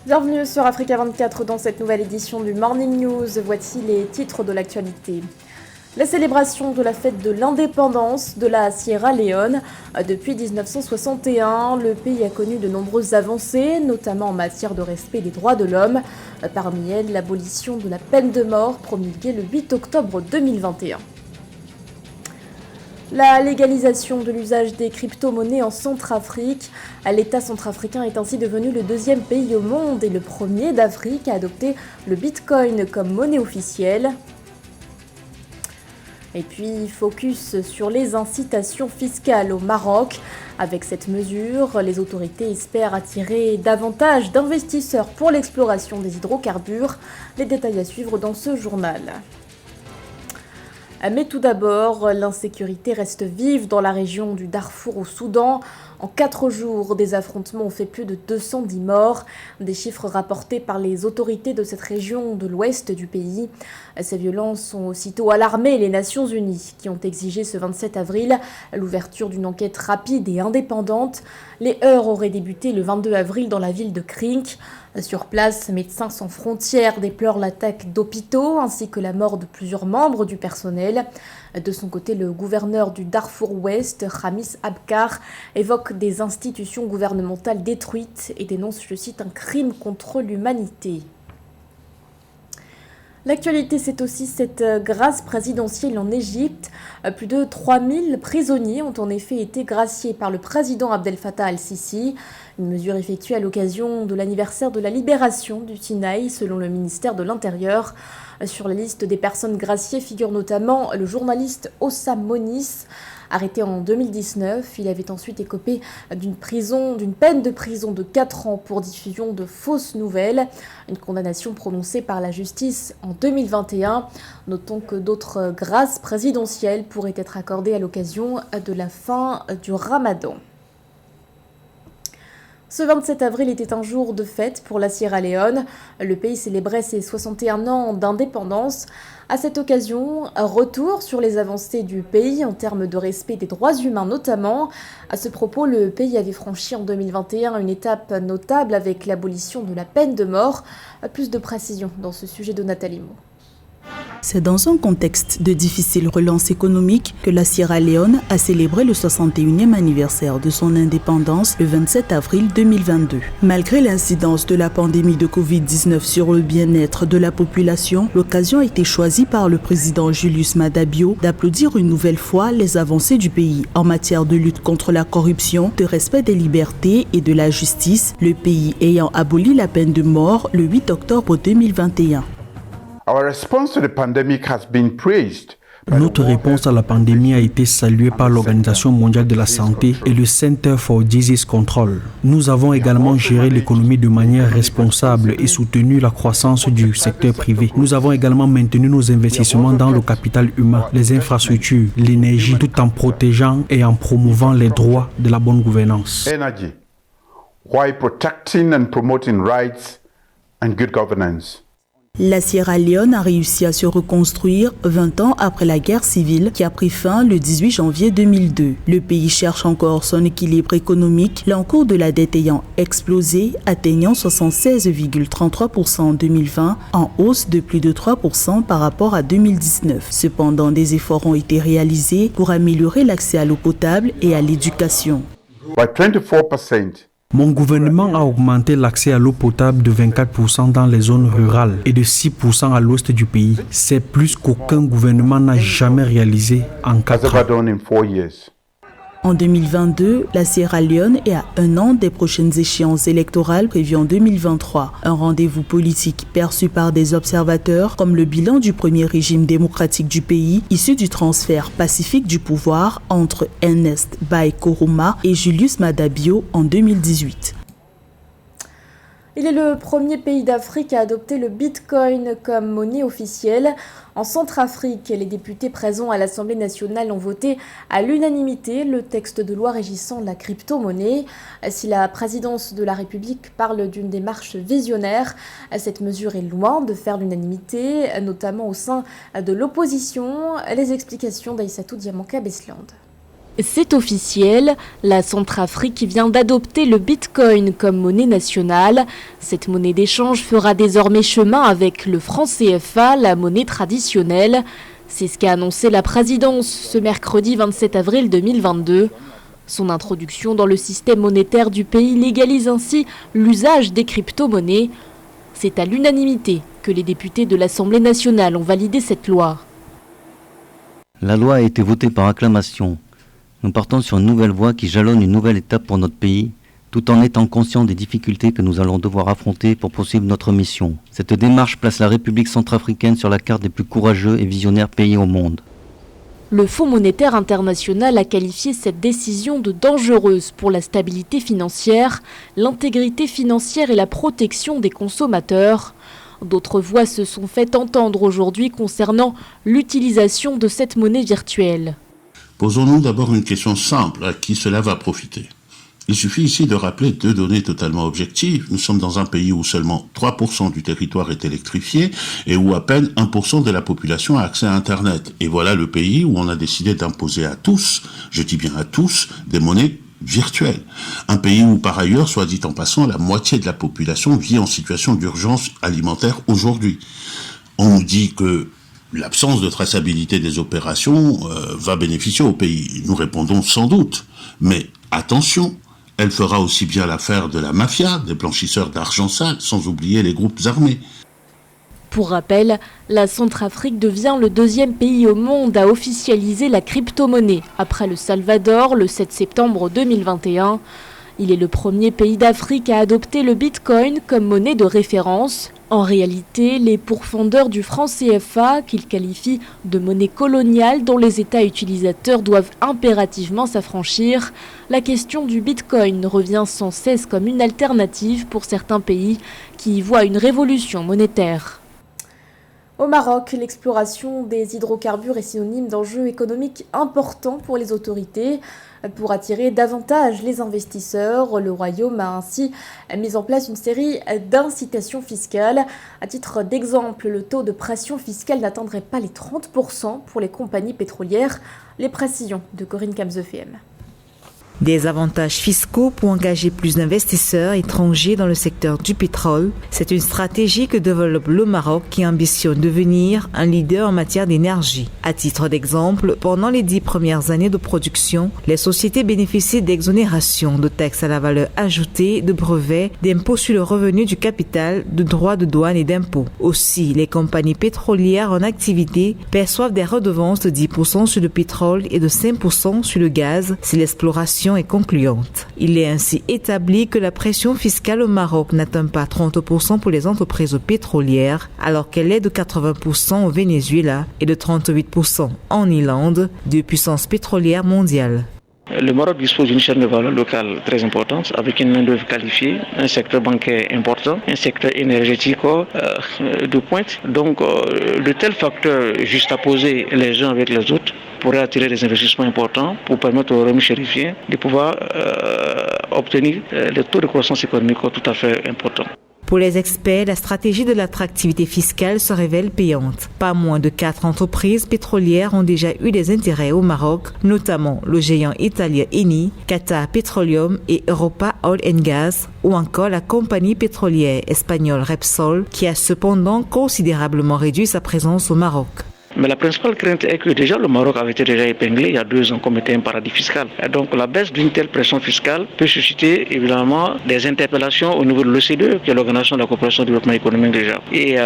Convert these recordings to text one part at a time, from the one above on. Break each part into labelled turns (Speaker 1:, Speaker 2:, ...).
Speaker 1: Bienvenue sur Africa 24 dans cette nouvelle édition du Morning News. Voici les titres de l'actualité. La célébration de la fête de l'indépendance de la Sierra Leone. Depuis 1961, le pays a connu de nombreuses avancées, notamment en matière de respect des droits de l'homme. Parmi elles, l'abolition de la peine de mort promulguée le 8 octobre 2021. La légalisation de l'usage des crypto-monnaies en Centrafrique. L'État centrafricain est ainsi devenu le deuxième pays au monde et le premier d'Afrique à adopter le Bitcoin comme monnaie officielle. Et puis, focus sur les incitations fiscales au Maroc. Avec cette mesure, les autorités espèrent attirer davantage d'investisseurs pour l'exploration des hydrocarbures. Les détails à suivre dans ce journal. Mais tout d'abord, l'insécurité reste vive dans la région du Darfour au Soudan. En 4 jours, des affrontements ont fait plus de 210 morts. Des chiffres rapportés par les autorités de cette région de l'ouest du pays. Ces violences ont aussitôt alarmé les Nations Unies, qui ont exigé ce 27 avril l'ouverture d'une enquête rapide et indépendante. Les heurts auraient débuté le 22 avril dans la ville de Krink. Sur place, Médecins sans frontières déplorent l'attaque d'hôpitaux ainsi que la mort de plusieurs membres du personnel. De son côté, le gouverneur du Darfour Ouest, Khamis Abkar, évoque des institutions gouvernementales détruites et dénonce, je cite, un crime contre l'humanité. L'actualité, c'est aussi cette grâce présidentielle en Égypte. Plus de 3000 prisonniers ont en effet été graciés par le président Abdel Fattah al-Sisi. Une mesure effectuée à l'occasion de l'anniversaire de la libération du Sinaï, selon le ministère de l'Intérieur. Sur la liste des personnes graciées figure notamment le journaliste Hossam Monis. Arrêté en 2019, il avait ensuite écopé d'une peine de prison de 4 ans pour diffusion de fausses nouvelles. Une condamnation prononcée par la justice en 2021. Notons que d'autres grâces présidentielles pourraient être accordées à l'occasion de la fin du Ramadan. Ce 27 avril était un jour de fête pour la Sierra Leone. Le pays célébrait ses 61 ans d'indépendance. À cette occasion, un retour sur les avancées du pays en termes de respect des droits humains notamment. À ce propos, le pays avait franchi en 2021 une étape notable avec l'abolition de la peine de mort. Plus de précisions dans ce sujet de Nathalie Mo.
Speaker 2: C'est dans un contexte de difficile relance économique que la Sierra Leone a célébré le 61e anniversaire de son indépendance le 27 avril 2022. Malgré l'incidence de la pandémie de Covid-19 sur le bien-être de la population, l'occasion a été choisie par le président Julius Maada Bio d'applaudir une nouvelle fois les avancées du pays en matière de lutte contre la corruption, de respect des libertés et de la justice, le pays ayant aboli la peine de mort le 8 octobre 2021.
Speaker 3: Notre réponse à la pandémie a été saluée par l'Organisation mondiale de la santé et le Center for Disease Control. Nous avons également géré l'économie de manière responsable et soutenu la croissance du secteur privé. Nous avons également maintenu nos investissements dans le capital humain, les infrastructures, l'énergie, tout en protégeant et en promouvant les droits de la bonne gouvernance.
Speaker 4: While protecting and promoting rights and good governance.
Speaker 2: La Sierra Leone a réussi à se reconstruire 20 ans après la guerre civile qui a pris fin le 18 janvier 2002. Le pays cherche encore son équilibre économique, l'encours de la dette ayant explosé, atteignant 76,33% en 2020, en hausse de plus de 3% par rapport à 2019. Cependant, des efforts ont été réalisés pour améliorer l'accès à l'eau potable et à l'éducation.
Speaker 4: By 24%.
Speaker 3: Mon gouvernement a augmenté l'accès à l'eau potable de 24% dans les zones rurales et de 6% à l'ouest du pays. C'est plus qu'aucun gouvernement n'a jamais réalisé en 4 ans.
Speaker 2: En 2022, la Sierra Leone est à 1 an des prochaines échéances électorales prévues en 2023. Un rendez-vous politique perçu par des observateurs comme le bilan du premier régime démocratique du pays, issu du transfert pacifique du pouvoir entre Ernest Bai Koroma et Julius Maada Bio en 2018.
Speaker 1: Il est le premier pays d'Afrique à adopter le Bitcoin comme monnaie officielle. En Centrafrique, les députés présents à l'Assemblée nationale ont voté à l'unanimité le texte de loi régissant la crypto-monnaie. Si la présidence de la République parle d'une démarche visionnaire, cette mesure est loin de faire l'unanimité, notamment au sein de l'opposition. Les explications d'Aïssatou Diamanka Besland. C'est officiel, la Centrafrique vient d'adopter le Bitcoin comme monnaie nationale. Cette monnaie d'échange fera désormais chemin avec le franc CFA, la monnaie traditionnelle. C'est ce qu'a annoncé la présidence ce mercredi 27 avril 2022. Son introduction dans le système monétaire du pays légalise ainsi l'usage des crypto-monnaies. C'est à l'unanimité que les députés de l'Assemblée nationale ont validé cette loi.
Speaker 5: La loi a été votée par acclamation. Nous partons sur une nouvelle voie qui jalonne une nouvelle étape pour notre pays, tout en étant conscients des difficultés que nous allons devoir affronter pour poursuivre notre mission. Cette démarche place la République centrafricaine sur la carte des plus courageux et visionnaires pays au monde.
Speaker 1: Le Fonds monétaire international a qualifié cette décision de dangereuse pour la stabilité financière, l'intégrité financière et la protection des consommateurs. D'autres voix se sont fait entendre aujourd'hui concernant l'utilisation de cette monnaie virtuelle.
Speaker 6: Posons-nous d'abord une question simple, à qui cela va profiter? Il suffit ici de rappeler deux données totalement objectives. Nous sommes dans un pays où seulement 3% du territoire est électrifié et où à peine 1% de la population a accès à Internet. Et voilà le pays où on a décidé d'imposer à tous, je dis bien à tous, des monnaies virtuelles. Un pays où par ailleurs, soit dit en passant, la moitié de la population vit en situation d'urgence alimentaire aujourd'hui. On nous dit que l'absence de traçabilité des opérations va bénéficier au pays. Nous répondons sans doute. Mais attention, elle fera aussi bien l'affaire de la mafia, des blanchisseurs d'argent sale, sans oublier les groupes armés.
Speaker 1: Pour rappel, la Centrafrique devient le deuxième pays au monde à officialiser la crypto-monnaie, après le Salvador le 7 septembre 2021. Il est le premier pays d'Afrique à adopter le Bitcoin comme monnaie de référence. En réalité, les pourfendeurs du franc CFA, qu'ils qualifient de monnaie coloniale dont les États utilisateurs doivent impérativement s'affranchir, la question du Bitcoin revient sans cesse comme une alternative pour certains pays qui y voient une révolution monétaire. Au Maroc, l'exploration des hydrocarbures est synonyme d'enjeux économiques importants pour les autorités. Pour attirer davantage les investisseurs, le Royaume a ainsi mis en place une série d'incitations fiscales. À titre d'exemple, le taux de pression fiscale n'atteindrait pas les 30% pour les compagnies pétrolières. Les précisions de Corinne Kamzefem.
Speaker 7: Des avantages fiscaux pour engager plus d'investisseurs étrangers dans le secteur du pétrole. C'est une stratégie que développe le Maroc qui ambitionne devenir un leader en matière d'énergie. À titre d'exemple, pendant les 10 premières années de production, les sociétés bénéficient d'exonérations de taxes à la valeur ajoutée, de brevets, d'impôts sur le revenu du capital, de droits de douane et d'impôts. Aussi, les compagnies pétrolières en activité perçoivent des redevances de 10% sur le pétrole et de 5% sur le gaz si l'exploration est concluante. Il est ainsi établi que la pression fiscale au Maroc n'atteint pas 30% pour les entreprises pétrolières, alors qu'elle est de 80% au Venezuela et de 38% en Irlande, deux puissances pétrolières mondiales.
Speaker 8: Le Maroc dispose d'une chaîne de valeur locale très importante, avec une main-d'œuvre qualifiée, un secteur bancaire important, un secteur énergétique de pointe. Donc, de tels facteurs juxtaposés les uns avec les autres pourraient attirer des investissements importants pour permettre aux Remi chérifiens de pouvoir obtenir des taux de croissance économique tout à fait importants.
Speaker 7: Pour les experts, la stratégie de l'attractivité fiscale se révèle payante. Pas moins de 4 entreprises pétrolières ont déjà eu des intérêts au Maroc, notamment le géant italien Eni, Qatar Petroleum et Europa Oil and Gas, ou encore la compagnie pétrolière espagnole Repsol, qui a cependant considérablement réduit sa présence au Maroc.
Speaker 8: Mais la principale crainte est que déjà le Maroc avait été déjà épinglé il y a 2 ans comme étant un paradis fiscal. Et donc la baisse d'une telle pression fiscale peut susciter évidemment des interpellations au niveau de l'OCDE, qui est l'Organisation de la coopération et du développement économique déjà. Et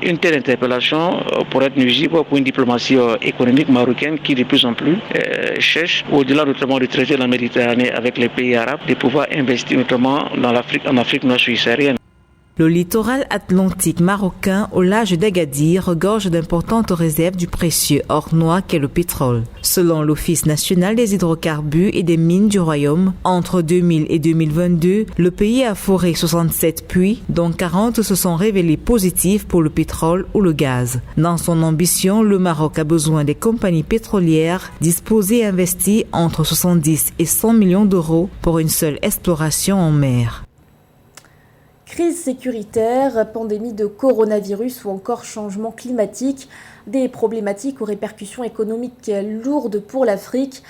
Speaker 8: une telle interpellation pourrait être nuisible pour une diplomatie économique marocaine qui de plus en plus cherche, au-delà notamment du traité de la Méditerranée avec les pays arabes, de pouvoir investir notamment en Afrique nord-subsaharienne.
Speaker 7: Le littoral atlantique marocain au large d'Agadir regorge d'importantes réserves du précieux or noir qu'est le pétrole. Selon l'Office national des hydrocarbures et des mines du Royaume, entre 2000 et 2022, le pays a foré 67 puits, dont 40 se sont révélés positifs pour le pétrole ou le gaz. Dans son ambition, le Maroc a besoin des compagnies pétrolières disposées à investir entre 70 et 100 millions d'euros pour une seule exploration en mer.
Speaker 1: Crise sécuritaire, pandémie de coronavirus ou encore changement climatique, des problématiques aux répercussions économiques lourdes pour l'Afrique.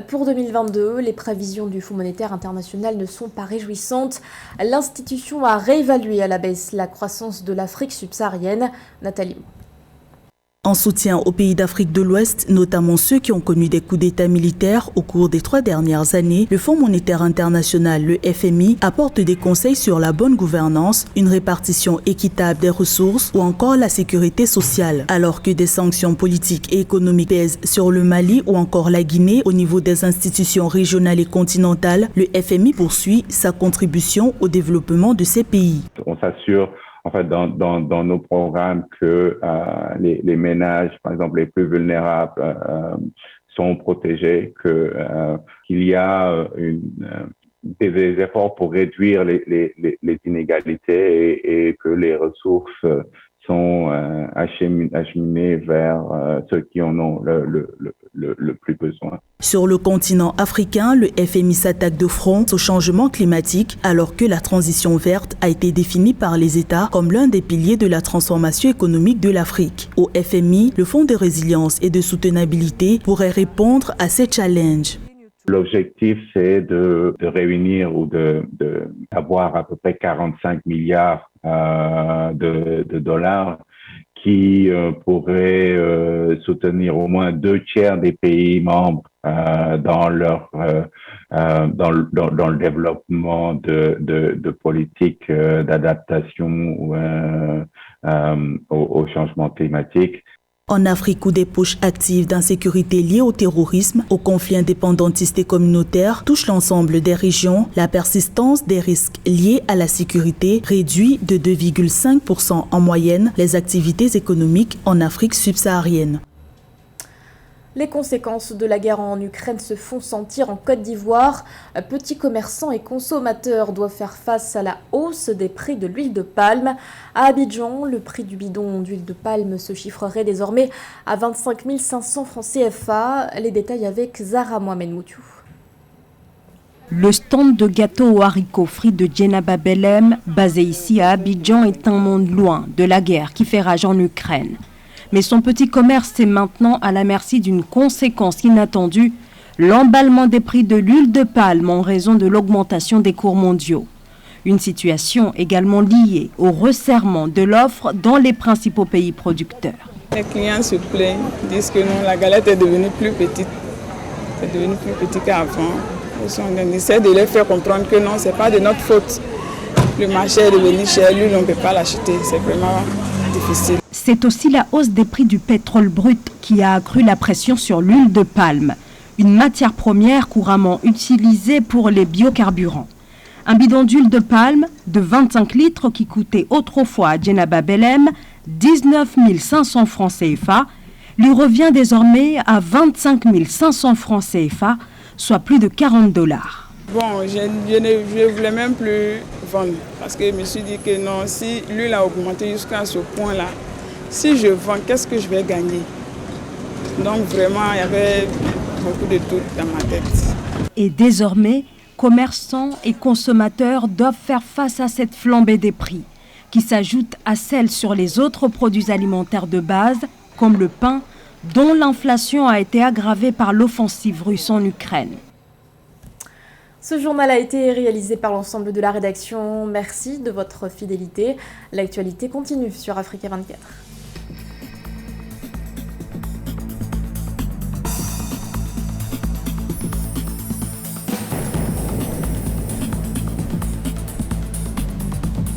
Speaker 1: Pour 2022, les prévisions du Fonds monétaire international ne sont pas réjouissantes. L'institution a réévalué à la baisse la croissance de l'Afrique subsaharienne. Nathalie.
Speaker 2: En soutien aux pays d'Afrique de l'Ouest, notamment ceux qui ont connu des coups d'État militaires au cours des 3 dernières années, le Fonds monétaire international, le FMI, apporte des conseils sur la bonne gouvernance, une répartition équitable des ressources ou encore la sécurité sociale. Alors que des sanctions politiques et économiques pèsent sur le Mali ou encore la Guinée au niveau des institutions régionales et continentales, le FMI poursuit sa contribution au développement de ces pays.
Speaker 9: On s'assure en fait, dans nos programmes que les ménages, par exemple, les plus vulnérables sont protégés, qu'il y a des efforts pour réduire les inégalités et que les ressources sont acheminées vers ceux qui en ont le plus besoin.
Speaker 2: Sur le continent africain, le FMI s'attaque de front au changement climatique alors que la transition verte a été définie par les États comme l'un des piliers de la transformation économique de l'Afrique. Au FMI, le Fonds de résilience et de soutenabilité pourrait répondre à ces challenges.
Speaker 9: L'objectif, c'est de réunir ou d'avoir à peu près 45 milliards de dollars qui pourraient soutenir au moins 2/3 des pays membres dans le développement de politiques d'adaptation au changement climatique.
Speaker 2: En Afrique, où des poches actives d'insécurité liées au terrorisme, aux conflits indépendantistes et communautaires touchent l'ensemble des régions, la persistance des risques liés à la sécurité réduit de 2,5% en moyenne les activités économiques en Afrique subsaharienne.
Speaker 1: Les conséquences de la guerre en Ukraine se font sentir en Côte d'Ivoire. Petits commerçants et consommateurs doivent faire face à la hausse des prix de l'huile de palme. À Abidjan, le prix du bidon d'huile de palme se chiffrerait désormais à 25 500 francs CFA. Les détails avec Zara Mohamed Moutou.
Speaker 10: Le stand de gâteaux aux haricots frits de Djenaba Belem, basé ici à Abidjan, est un monde loin de la guerre qui fait rage en Ukraine. Mais son petit commerce est maintenant à la merci d'une conséquence inattendue, l'emballement des prix de l'huile de palme en raison de l'augmentation des cours mondiaux. Une situation également liée au resserrement de l'offre dans les principaux pays producteurs.
Speaker 11: Les clients se plaignent, disent que non, la galette est devenue plus petite. C'est devenu plus petit qu'avant. On essaie de leur faire comprendre que non, ce n'est pas de notre faute. Le marché est devenu cher, l'huile, on ne peut pas l'acheter. C'est vraiment difficile.
Speaker 10: C'est aussi la hausse des prix du pétrole brut qui a accru la pression sur l'huile de palme, une matière première couramment utilisée pour les biocarburants. Un bidon d'huile de palme de 25 litres qui coûtait autrefois à Djenaba Belem 19 500 francs CFA lui revient désormais à 25 500 francs CFA, soit plus de 40 $.
Speaker 11: Bon, je ne voulais même plus vendre parce que je me suis dit que non, si l'huile a augmenté jusqu'à ce point-là, si je vends, qu'est-ce que je vais gagner? Donc vraiment, il y avait beaucoup de doutes dans ma tête.
Speaker 10: Et désormais, commerçants et consommateurs doivent faire face à cette flambée des prix, qui s'ajoute à celle sur les autres produits alimentaires de base, comme le pain, dont l'inflation a été aggravée par l'offensive russe en Ukraine.
Speaker 1: Ce journal a été réalisé par l'ensemble de la rédaction. Merci de votre fidélité. L'actualité continue sur Africa 24.